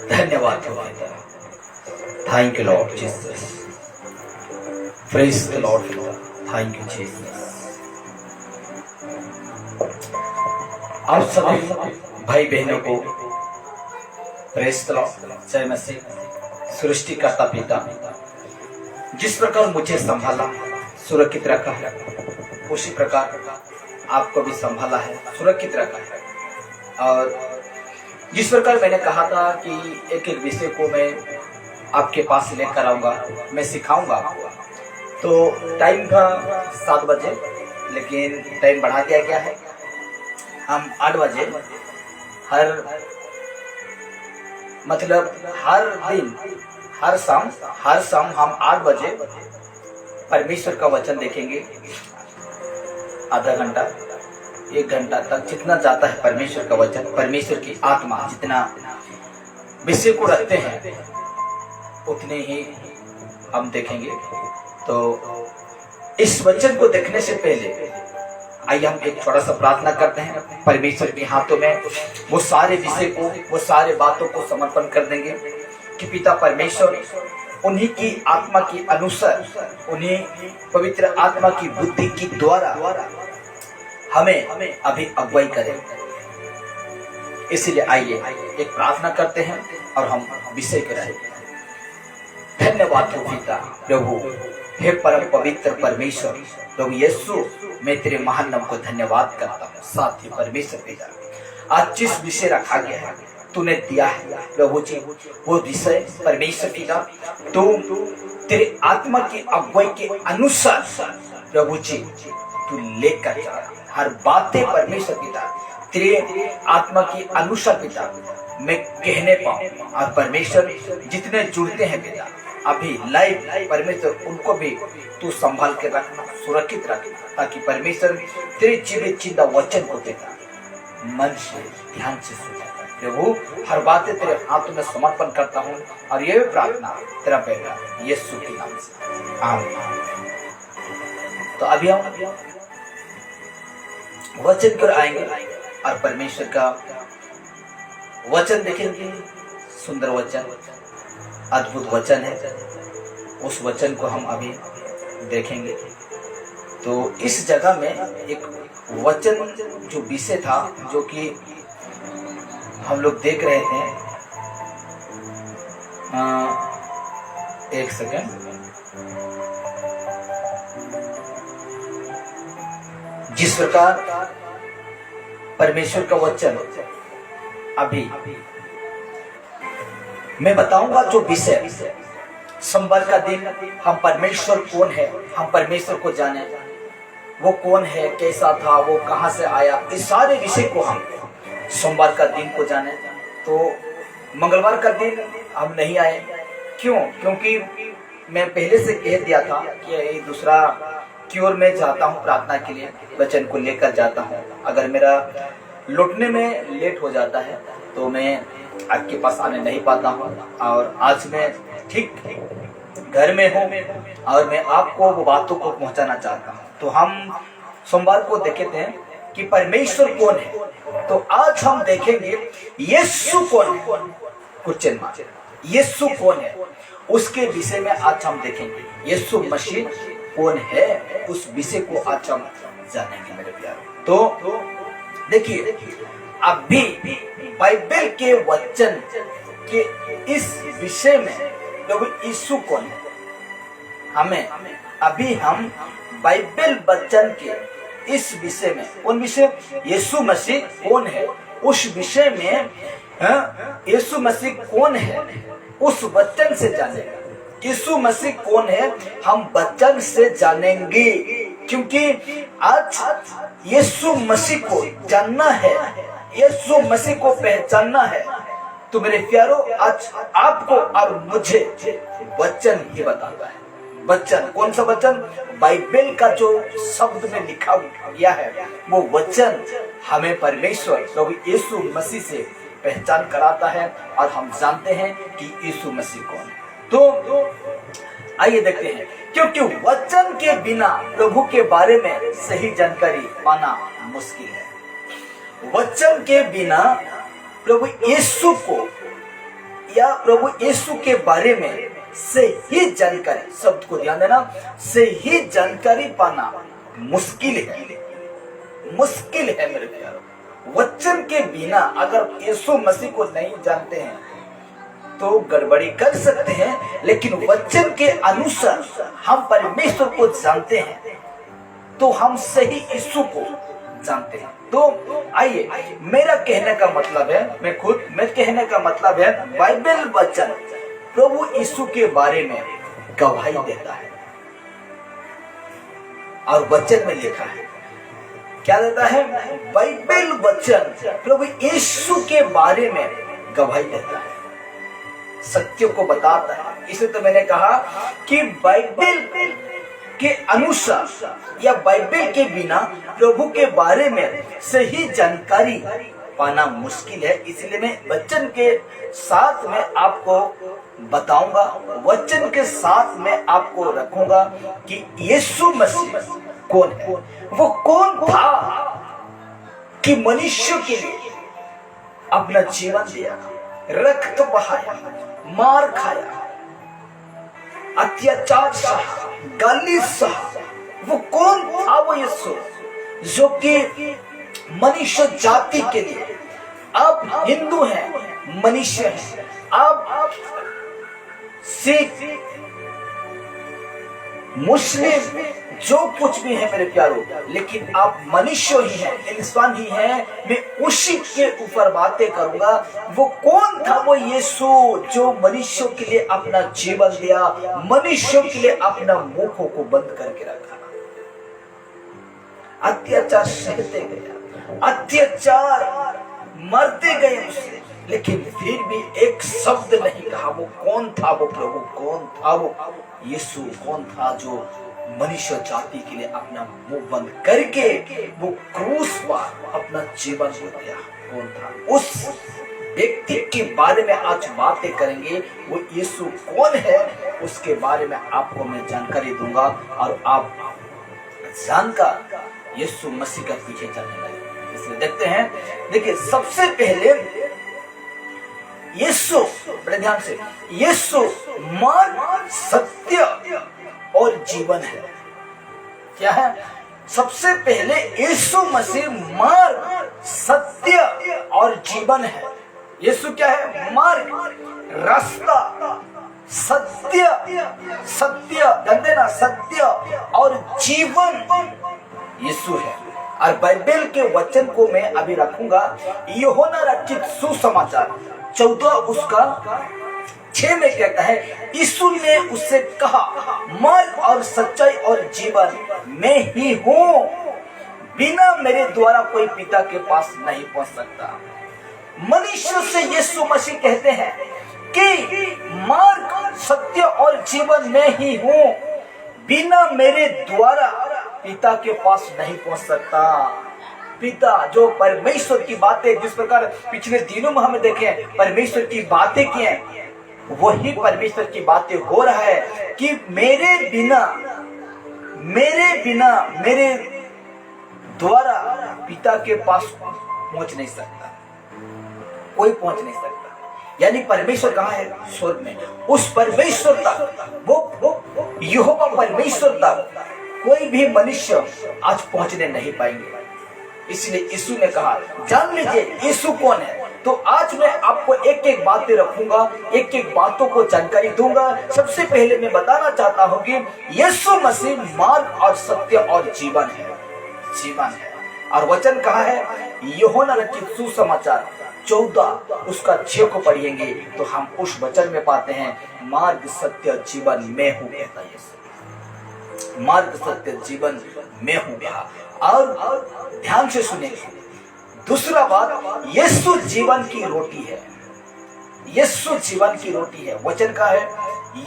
धन्यवाद हो पिता। Thank you Lord Jesus. Praise the Lord पिता। Thank you Jesus. आप सभी भाई बहनों को प्रेज द लॉर्ड, जय मसीह। सृष्टिकर्ता पिता, जिस प्रकार मुझे संभाला, सुरक्षित रखा है, उसी प्रकार आपको भी संभाला है, सुरक्षित रखा है। और जिस प्रकार मैंने कहा था कि एक एक विषय को मैं आपके पास लेकर आऊंगा, मैं सिखाऊंगा, तो टाइम था 7 बजे, लेकिन टाइम बढ़ा दिया गया है। हम 8 बजे हर दिन हर शाम हम 8 बजे परमेश्वर का वचन देखेंगे। आधा घंटा 1 घंटा तक जितना जाता है परमेश्वर का वचन, परमेश्वर की आत्मा जितना विषय को रखते हैं उतने ही हम देखेंगे। तो इस वचन को देखने से पहले आइए हम एक छोटा सा प्रार्थना करते हैं। परमेश्वर के हाथों में वो सारे विषय को, वो सारे बातों को समर्पण कर देंगे कि पिता परमेश्वर उन्हीं की आत्मा के अनुसार, उन्हीं पवित्र आत्मा की बुद्धि की द्वारा हमें अभी अगुवाई करें। इसलिए आइए एक प्रार्थना करते हैं और हम विषय कराएंगे। धन्यवाद हो पिता प्रभु, हे परम पवित्र परमेश्वर प्रभु यीशु, मैं तेरे महान नाम को धन्यवाद करता हूँ। साथ ही परमेश्वर पिता, आज जिस विषय रखा गया है तूने दिया है प्रभु जी, वो विषय परमेश्वर पिता तू तेरे आत्मा की अगुवाई के अनुसार प्रभु जी तू लेकर जा। हर बातें परमेश्वर पिता तेरे आत्मा की अनुसार पिता मैं कहने पाऊँ, और परमेश्वर जितने जुड़ते हैं पिता अभी लाइव परमेश्वर उनको भी तू संभाल के रखना, सुरक्षित रखना, ताकि परमेश्वर तेरे जीवित जिंदा वचन को पिता मन से ध्यान से सुने। प्रभु हर बातें तेरे हाथों में समर्पण करता हूँ और ये प्रार्थना तेरा बेटा यीशु के नाम से, आमीन। तो अभी हम वचन पर आएंगे और परमेश्वर का वचन देखेंगे। सुंदर वचन, अद्भुत वचन है, उस वचन को हम अभी देखेंगे। तो इस जगह में एक वचन जो विषय था, जो कि हम लोग देख रहे थे, एक सेकंड, जिस प्रकार परमेश्वर का वचन अभी मैं बताऊंगा जो विषय सोमवार का दिन, हम परमेश्वर कौन है, हम परमेश्वर को जाने, वो कौन है, कैसा था, वो कहां से आया, इस सारे विषय को हम सोमवार का दिन को जाने। तो मंगलवार का दिन हम नहीं आए, क्यों? क्योंकि मैं पहले से कह दिया था कि ये दूसरा की ओर मैं जाता हूँ प्रार्थना के लिए, वचन को लेकर जाता हूँ। अगर मेरा लौटने में लेट हो जाता है तो मैं आपके पास आने नहीं पाता हूँ। और आज मैं ठीक घर में हूँ और मैं आपको वो बातों को पहुँचाना चाहता हूँ। तो हम सोमवार को देखे थे कि परमेश्वर कौन है, तो आज हम देखेंगे यीशु कौन है। क्वेश्चन मार्क, यीशु कौन है, उसके विषय में आज हम देखेंगे। यीशु मसीह कौन है, उस विषय को आज हम जानेंगे मेरे प्यारे। तो देखिए, अभी बाइबल के वचन के इस विषय में प्रभु यीशु कौन है, हमें अभी हम बाइबल वचन के इस विषय में, उन विषय यीशु मसीह कौन है, उस विषय में यीशु मसीह कौन है उस वचन से जानेंगे। यीशु मसीह कौन है हम वचन से जानेंगे, क्योंकि आज यीशु मसीह को जानना है, यीशु मसीह को पहचानना है। तो मेरे प्यारो, आज आपको और मुझे वचन ही बताता है। वचन कौन सा वचन? बाइबल का जो शब्द में लिखा गया है वो वचन हमें परमेश्वर प्रभु यीशु मसीह से पहचान कराता है और हम जानते हैं कि यीशु मसीह कौन है। तो आइए देखते हैं, क्योंकि वचन के बिना प्रभु के बारे में सही जानकारी पाना मुश्किल है। वचन के बिना प्रभु यीशु को, या प्रभु यीशु के बारे में सही जानकारी, शब्द को ध्यान देना, सही जानकारी पाना मुश्किल है, मुश्किल है मेरे प्यारों। वचन के बिना अगर यीशु मसीह को नहीं जानते हैं तो गड़बड़ी कर सकते हैं, लेकिन वचन के अनुसार हम परमेश्वर को जानते हैं तो हम सही यीशु को जानते हैं। तो आइए, मेरा कहने का मतलब है, मैं कहने का मतलब है, बाइबल वचन प्रभु यीशु के बारे में गवाही देता है और वचन में लिखा है, क्या देता है? बाइबल वचन प्रभु यीशु के बारे में गवाही देता है, सत्य को बताता है। इसे तो मैंने कहा कि बाइबल के अनुसार या बाइबल के बिना प्रभु के बारे में सही जानकारी पाना मुश्किल है। इसलिए मैं वचन के साथ में आपको बताऊंगा, वचन के साथ में आपको रखूंगा कि यीशु मसीह कौन है। वो कौन था कि मनुष्य के लिए अपना जीवन दिया, रक्त बहाया, मार खाया, अत्याचार सहा, गाली सहा। वो कौन था? वो यीशु जो कि मनुष्य जाति के लिए, अब हिंदू हैं, मनुष्य हैं, अब सिख, मुस्लिम, जो कुछ भी है मेरे प्यारों, लेकिन आप मनुष्य ही हैं, इंसान ही हैं। मैं उसी के ऊपर बातें करूंगा। वो कौन था? वो यीशु जो मनुष्यों के लिए अपना जीवन दिया, मनुष्यों के लिए अपना मुखों को बंद करके रखा, अत्याचार सहते गए, अत्याचार मरते गए उससे, लेकिन फिर भी एक शब्द नहीं कहा। वो कौन था? वो प्रभु कौन था? वो यीशु कौन था जो मनुष्य जाति के लिए अपना मुंह बंद करके वो क्रूस पर अपना जीवन को दिया? कौन था? उस व्यक्ति के बारे में आज बातें करेंगे। वो यीशु कौन है उसके बारे में आपको मैं जानकारी दूंगा और आप जानकर यीशु मसीह का पीछे चलने लगे। इसलिए देखते हैं, देखिए सबसे पहले यीशु, बड़े ध्यान से, यीशु मार्ग, सत्य और जीवन है। क्या है? सबसे पहले यीशु मसीह मार्ग, सत्य और जीवन है। यीशु क्या है? मार्ग, रास्ता, सत्य, सत्य जानते ना, सत्य और जीवन यीशु है। और बाइबल के वचन को मैं अभी रखूंगा, यूहन्ना रचित सुसमाचार 14 उसका 6 में कहता है, यीशु ने उससे कहा, मार्ग और सच्चाई और जीवन मैं ही हूँ, बिना मेरे द्वारा कोई पिता के पास नहीं पहुंच सकता। मनुष्य से यीशु मसीह कहते हैं कि मार्ग, सत्य और जीवन मैं ही हूँ, बिना मेरे द्वारा पिता के पास नहीं पहुंच सकता। पिता जो परमेश्वर की बातें, जिस प्रकार पिछले दिनों में हमें देखे परमेश्वर की बातें की हैं, वही परमेश्वर की बातें हो रहा है कि मेरे बिना मेरे द्वारा पिता के पास पहुंच नहीं सकता, कोई पहुंच नहीं सकता। यानी परमेश्वर कहाँ है? स्वर्ग में। उस परमेश्वर तक, वो यहोवा परमेश्वर तक कोई भी मनुष्य आज पहुंचने नहीं पाएंगे। इसलिए यीशु ने कहा, जान लीजिए यीशु कौन है। तो आज मैं आपको एक एक बातें रखूंगा, एक एक बातों को जानकारी दूंगा। सबसे पहले मैं बताना चाहता हूं कि यीशु मसीह मार्ग और सत्य और जीवन है, जीवन है। और वचन कहा है? यूहन्ना रचित सुसमाचार 14 उसका 6 को पढ़ेंगे तो हम उस वचन में पाते हैं, मार्ग, सत्य, जीवन मैं हूं, कहता है यीशु। मार्ग, सत्य, जीवन मैं हूं कहा। और ध्यान से सुनेंगे, दूसरा बात, यीशु जीवन की रोटी है। यीशु जीवन की रोटी है। वचन का है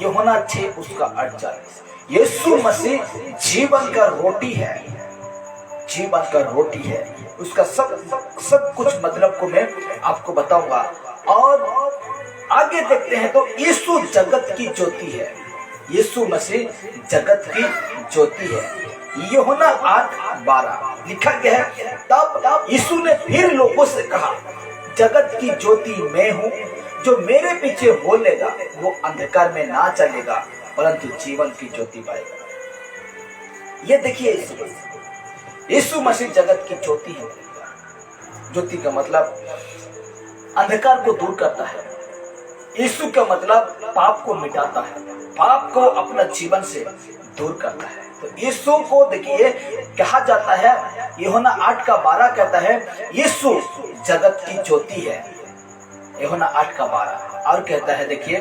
यूहन्ना 6 उसका 48। यीशु मसीह जीवन का रोटी है, जीवन का रोटी है। उसका सब कुछ मतलब को मैं आपको बताऊंगा। और आगे देखते हैं तो यीशु जगत की ज्योति है। यीशु मसीह जगत की ज्योति है। यूहन्ना 8:12 लिखा गया है, तब यीशु ने फिर लोगों से कहा, जगत की ज्योति मैं हूँ, जो मेरे पीछे हो लेगा वो अंधकार में ना चलेगा परंतु जीवन की ज्योति पाएगा। ये देखिए यीशु मसीह जगत की ज्योति है। ज्योति का मतलब अंधकार को दूर करता है। यीशु का मतलब पाप को मिटाता है, पाप को अपना जीवन से दूर करता है। तो यीशु को देखिए कहा जाता है, यूहन्ना 8:12 कहता है यीशु जगत की ज्योति है। यूहन्ना 8:12 और कहता है देखिए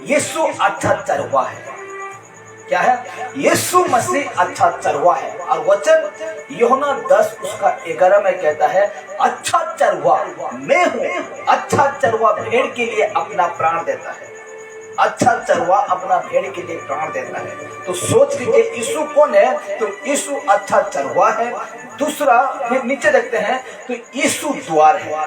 यीशु अच्छा चरवाहा है। क्या है? यीशु मसीह अच्छा चरवाहा है। और वचन यूहन्ना 10:11 में कहता है अच्छा चरवाहा मैं हूँ। अच्छा चरवाहा भेड़ के लिए अपना प्राण देता है। अच्छा चरवाहा अपना भेड़ के लिए प्राण देता है। तो सोच लीजिए यीशु कौन है? तो यीशु अच्छा चरवाहा है। दूसरा फिर नीचे देखते हैं तो यीशु द्वार है,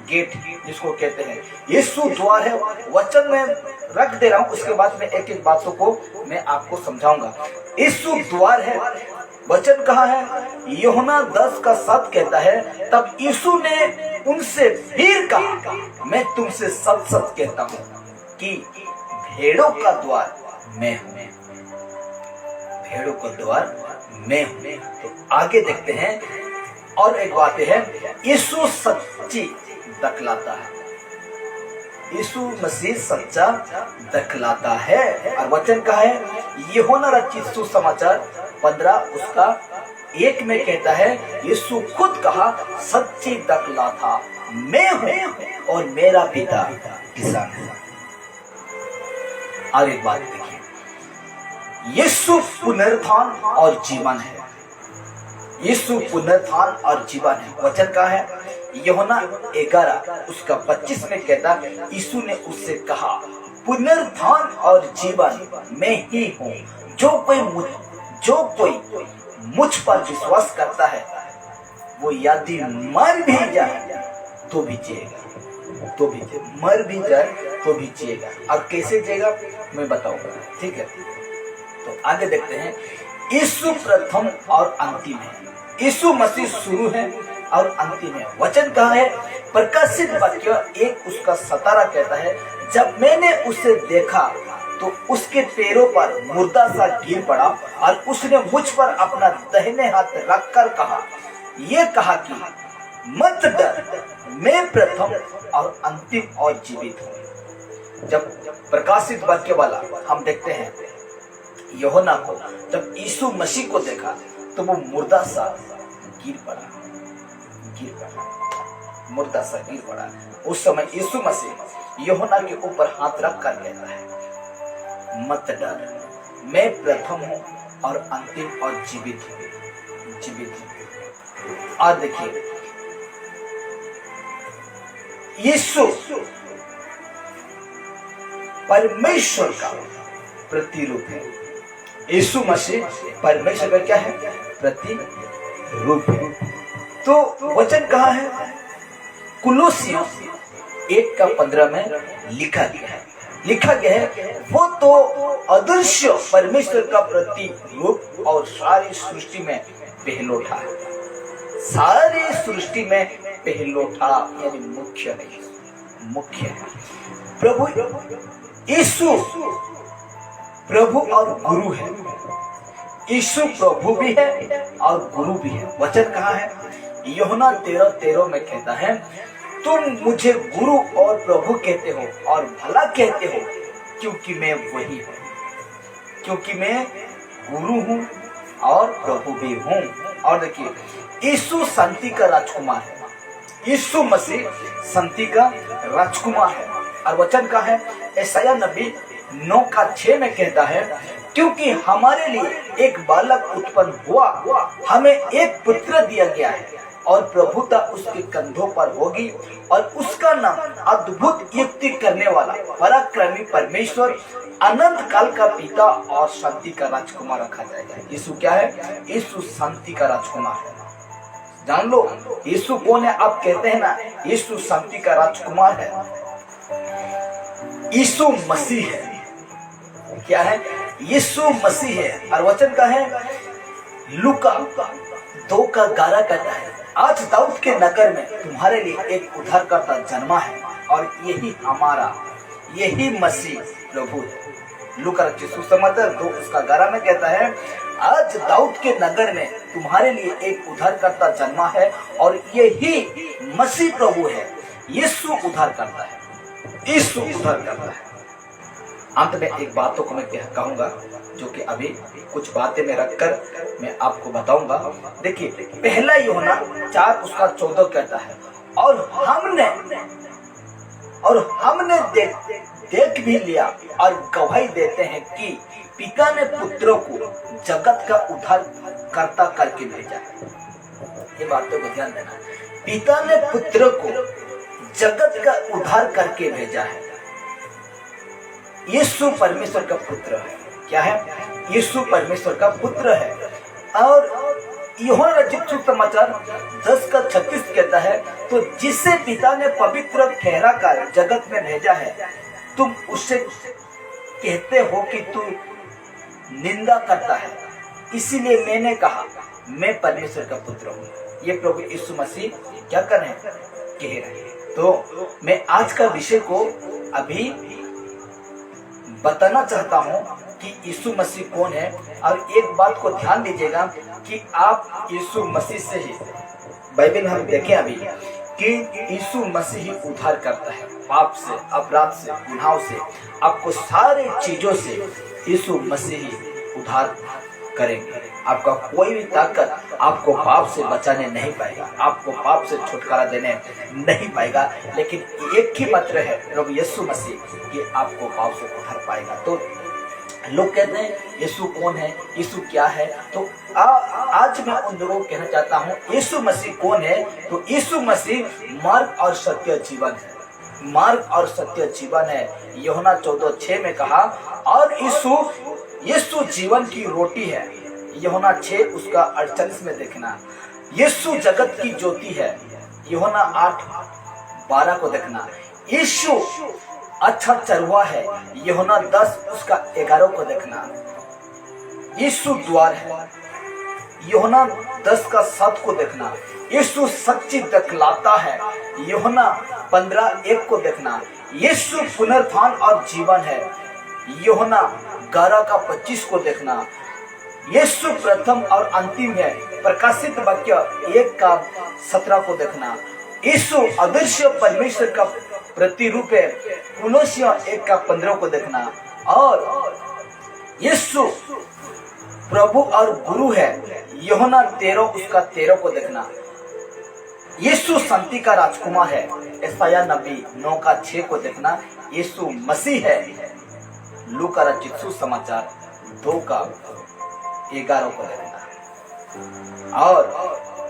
गेट जिसको कहते हैं। यीशु द्वार है, वचन में रख दे रहा हूं, उसके बाद में एक एक बातों को मैं आपको समझाऊंगा। यीशु द्वार है, वचन कहाँ है? यूहन्ना 10:7 कहता है तब यीशु ने उनसे फिर कहा मैं तुमसे सच सच कहता हूँ कि भेड़ों का द्वार मैं हूँ। भेड़ों का द्वार मैं हूँ। तो आगे देखते हैं और एक बात है यीशु सच्ची दखलाता है। यीशु मसीह सच्चा दखलाता है। और वचन का है यूहन्ना रचित सुसमाचार 15:1 में कहता है यीशु खुद कहा सच्ची दखलाता मैं हूँ और मेरा पिता किसान है। और एक बात देखिए यीशु पुनरुत्थान और जीवन है। यीशु पुनरुत्थान और जीवन है। वचन का है यूहन्ना 11:25 में कहता यीशु ने उससे कहा पुनरुत्थान और जीवन मैं ही हूँ। जो कोई मुझ पर विश्वास करता है वो यदि मर भी जाए तो भी जिएगा, तो भी मर भी जाए तो भी जिएगा। और कैसे जिएगा मैं बताऊंगा, ठीक है। तो आगे देखते हैं यीशु प्रथम और अंतिम है। यीशु मसीह शुरू है और अंतिम है। वचन कहा है प्रकाशित वाक्य 1:17 कहता है जब मैंने उसे देखा तो उसके पैरों पर मुर्दा सा गिर पड़ा और उसने मुझ पर अपना दाहिने हाथ रखकर कहा कि मत डर, मैं प्रथम और अंतिम और जीवित हूँ। जब प्रकाशित वाक्य वाला हम देखते हैं यूहन्ना को, जब यीशु मसीह को देखा तो वो मुर्दा सा गिर पड़ा, मुर्दा सा गिर पड़ा। उस समय यीशु मसीह यूहन्ना के ऊपर हाथ रख कर कहता है मत डर, मैं प्रथम हूँ और अंतिम और जीवित हूँ। और देखिए यीशु परमेश्वर का प्रतिरूप है। यीशु मसीह परमेश्वर का क्या है? प्रतिरूप है। तो वचन कहाँ है? कुलोसियों 1:15 में लिखा गया है वो तो अदृश्य परमेश्वर का प्रतिरूप और सारी सृष्टि में पहलोठा है। सारी सृष्टि में पहलोठा यानी मुख्य है। प्रभु यीशु प्रभु और गुरु है। यीशु प्रभु भी है और गुरु भी है। वचन कहाँ है? यूहन्ना 13:13 में कहता है तुम मुझे गुरु और प्रभु कहते हो और भला कहते हो क्योंकि मैं वही हूँ, क्योंकि मैं गुरु हूँ और प्रभु भी हूँ। और देखिए यीशु शांति का राजकुमार है। यीशु मसीह शांति का राजकुमार है। और वचन का है यशायाह नबी 9:6 में कहता है क्योंकि हमारे लिए एक बालक उत्पन्न हुआ, हमें एक पुत्र दिया गया है और प्रभुता उसके कंधों पर होगी और उसका नाम अद्भुत युक्ति करने वाला, पराक्रमी परमेश्वर, अनंत काल का पिता और शांति का राजकुमार रखा जाएगा। यीशु क्या है? यीशु शांति का राजकुमार है। जान लो यीशु कौन है? आप कहते हैं ना यीशु शांति का राजकुमार है। यीशु मसीह है। क्या है? यीशु मसीह है। और वचन का है लूका 2:11 कहता है आज दाऊद के नगर में तुम्हारे लिए एक उद्धारकर्ता जन्मा है और यही हमारा, यही मसीह प्रभु है। लूका रचित सुसमाचार 2 उसका 11 में कहता है, आज दाऊद के नगर में तुम्हारे लिए एक उद्धारकर्ता जन्मा है और यही मसीह प्रभु है। यीशु उद्धार करता है, यीशु उद्धार करता है। अंत में एक बातों को मैं कहूंगा, जो कि अभी कुछ बातें में रखकर मैं आपको बताऊंगा। देखिए, पहला यूहन्ना 4 उसका 14 कहता है, और हमने देख भी लिया और गवाही देते हैं कि पिता ने पुत्र को जगत का उद्धार करता करके भेजा है। ये बातों को ध्यान देना, पिता ने पुत्र को जगत का उद्धार करके भेजा है। यीशु परमेश्वर का पुत्र है। क्या है? यीशु परमेश्वर का पुत्र है। और यूहन्ना रचित सुसमाचार 10 का 36 कहता है, तो जिसे पिता ने पवित्र ठहरा कर जगत में भेजा है, तुम उससे कहते हो कि तू निंदा करता है, इसीलिए मैंने कहा मैं परमेश्वर का पुत्र हूँ। ये प्रभु यीशु मसीह क्या कर रहे हैं? कह रहे हैं। तो मैं आज का विषय को अभी बताना चाहता हूँ कि यीशु मसीह कौन है। और एक बात को ध्यान दीजिएगा कि आप यीशु मसीह से ही, बाइबल हम देखें अभी कि यीशु मसीह ही उद्धार करता है, पाप से, अपराध से, गुनाहों से, आपको सारे चीजों से यीशु मसीह ही उद्धार करेंगे। आपका कोई भी ताकत आपको पाप से बचाने नहीं पाएगा, आपको पाप से छुटकारा देने नहीं पाएगा, लेकिन एक ही मात्र है प्रभु यीशु मसीह कि आपको पाप से उद्धार पाएगा। तो लोग कहते हैं यीशु कौन है, यीशु क्या है? तो आज मैं उन लोगों को कहना चाहता हूँ यीशु मसीह कौन है। तो यीशु मसीह मार्ग और सत्य जीवन है, मार्ग और सत्य जीवन है। यूहन्ना 14:6 में कहा, और यीशु जीवन की रोटी है। यूहन्ना 6 उसका 48 में देखना। यीशु जगत की ज्योति है। यूहन्ना 8:12 को देखना। यीशु अच्छा चरवा है। यूहन्ना 10 उसका 11 को देखना। यीशु द्वार है। यूहन्ना 10 का 7 को देखना। यीशु सच्ची दिखलाता है। यूहन्ना 15:1 को देखना। यीशु पुनरुत्थान और जीवन है। यूहन्ना 11 का 25 को देखना। यीशु प्रथम और अंतिम है। प्रकाशित वाक्य 1 का 17 को देखना। यीशु अदृश्य परमेश्वर का प्रतिरूप है। कुलोसियों 1 का 15 को देखना। और यीशु प्रभु और गुरु है। यूहन्ना 13 उसका 13 को देखना। यीशु शांति का राजकुमार है। यशायाह नबी 9 का 6 को देखना। यीशु मसीह है। लूका रचित सुसमाचार 2 का 11 को देखना। और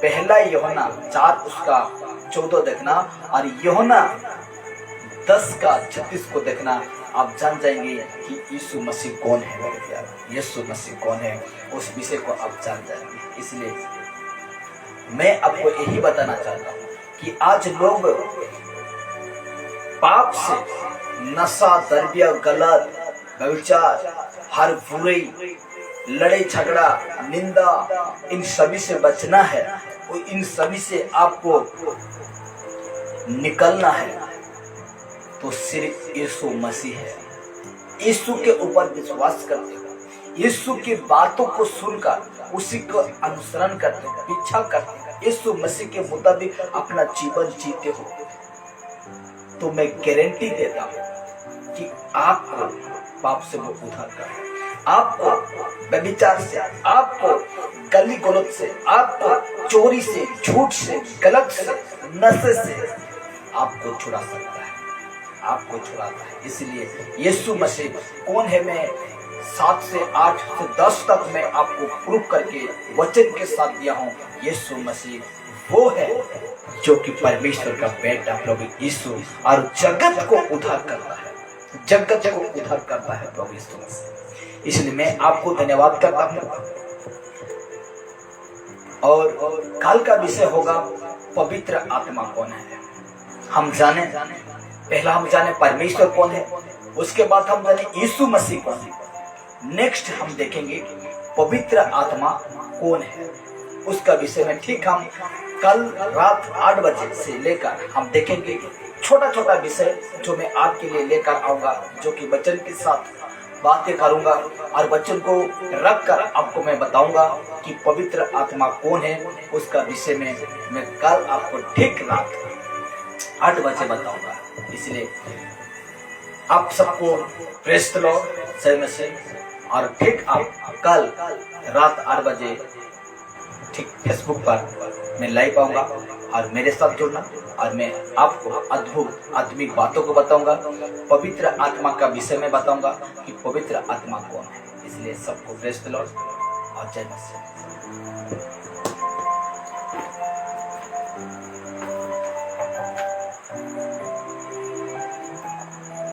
पहला यूहन्ना 4 उसका 14 देखना। और यूहन्ना 10 का 36 को देखना। आप जान जाएंगे कि यीशु मसीह कौन है। मेरे प्यारे, यीशु मसीह कौन है, उस विषय को आप जान जाएंगे। इसलिए मैं आपको यही बताना चाहता हूँ कि आज लोग पाप से, नशा, द्रव्य, गलत, व्यभिचार, हर बुराई, लड़ाई झगड़ा, निंदा, इन सभी से बचना है। और इन सभी से आपको निकलना है तो सिर्फ यीशु मसीह है। यीशु के ऊपर विश्वास करते हो, यीशु की बातों को सुनकर उसी को अनुसरण करते हो, पीछा करते हो, यीशु मसीह के मुताबिक अपना जीवन जीते हो, तो मैं गारंटी देता हूँ कि आपको पाप से वो उद्धार करेगा। आपको व्यभिचार से, आपको गली गलत से, आपको चोरी से, झूठ से, गलत से, नशे से आपको छुड़ा सकता है, आपको छुड़ाता है। इसलिए यीशु मसीह कौन है, मैं 7 से 8 से 10 तक मैं आपको प्रूफ करके वचन के साथ दिया हूँ। यीशु मसीह वो है जो कि परमेश्वर का बेटा प्रभु यीशु और जगत को उद्धार करता है, जगत को उद्धार करता है प्रभु यीशु मसीह। इसलिए मैं आपको धन्यवाद करता हूँ। और कल का विषय होगा पवित्र आत्मा कौन है। हम जाने पहला हम जाने परमेश्वर कौन है, उसके बाद हम जाने यीशु मसीह कौन है। नेक्स्ट हम देखेंगे पवित्र आत्मा कौन है, उसका विषय में ठीक हम कल रात 8 बजे से लेकर हम देखेंगे छोटा छोटा विषय जो मैं आपके लिए लेकर आऊंगा, जो कि वचन के साथ बातें करूंगा और वचन को रखकर आपको मैं बताऊंगा कि पवित्र आत्मा कौन है। उसका विषय में मैं कल आपको ठीक रात 8 बजे बताऊंगा। इसलिए आप सबको प्रेस लो सही में से, और ठीक आप कल रात 8 बजे ठीक फेसबुक पर मैं लाइव आऊंगा और मेरे साथ जुड़ना, और मैं आपको अद्भुत आत्मिक बातों को बताऊंगा, पवित्र आत्मा का विषय में बताऊंगा कि पवित्र आत्मा कौन है। इसलिए सबको प्रेस द लॉर्ड और जय मसीह।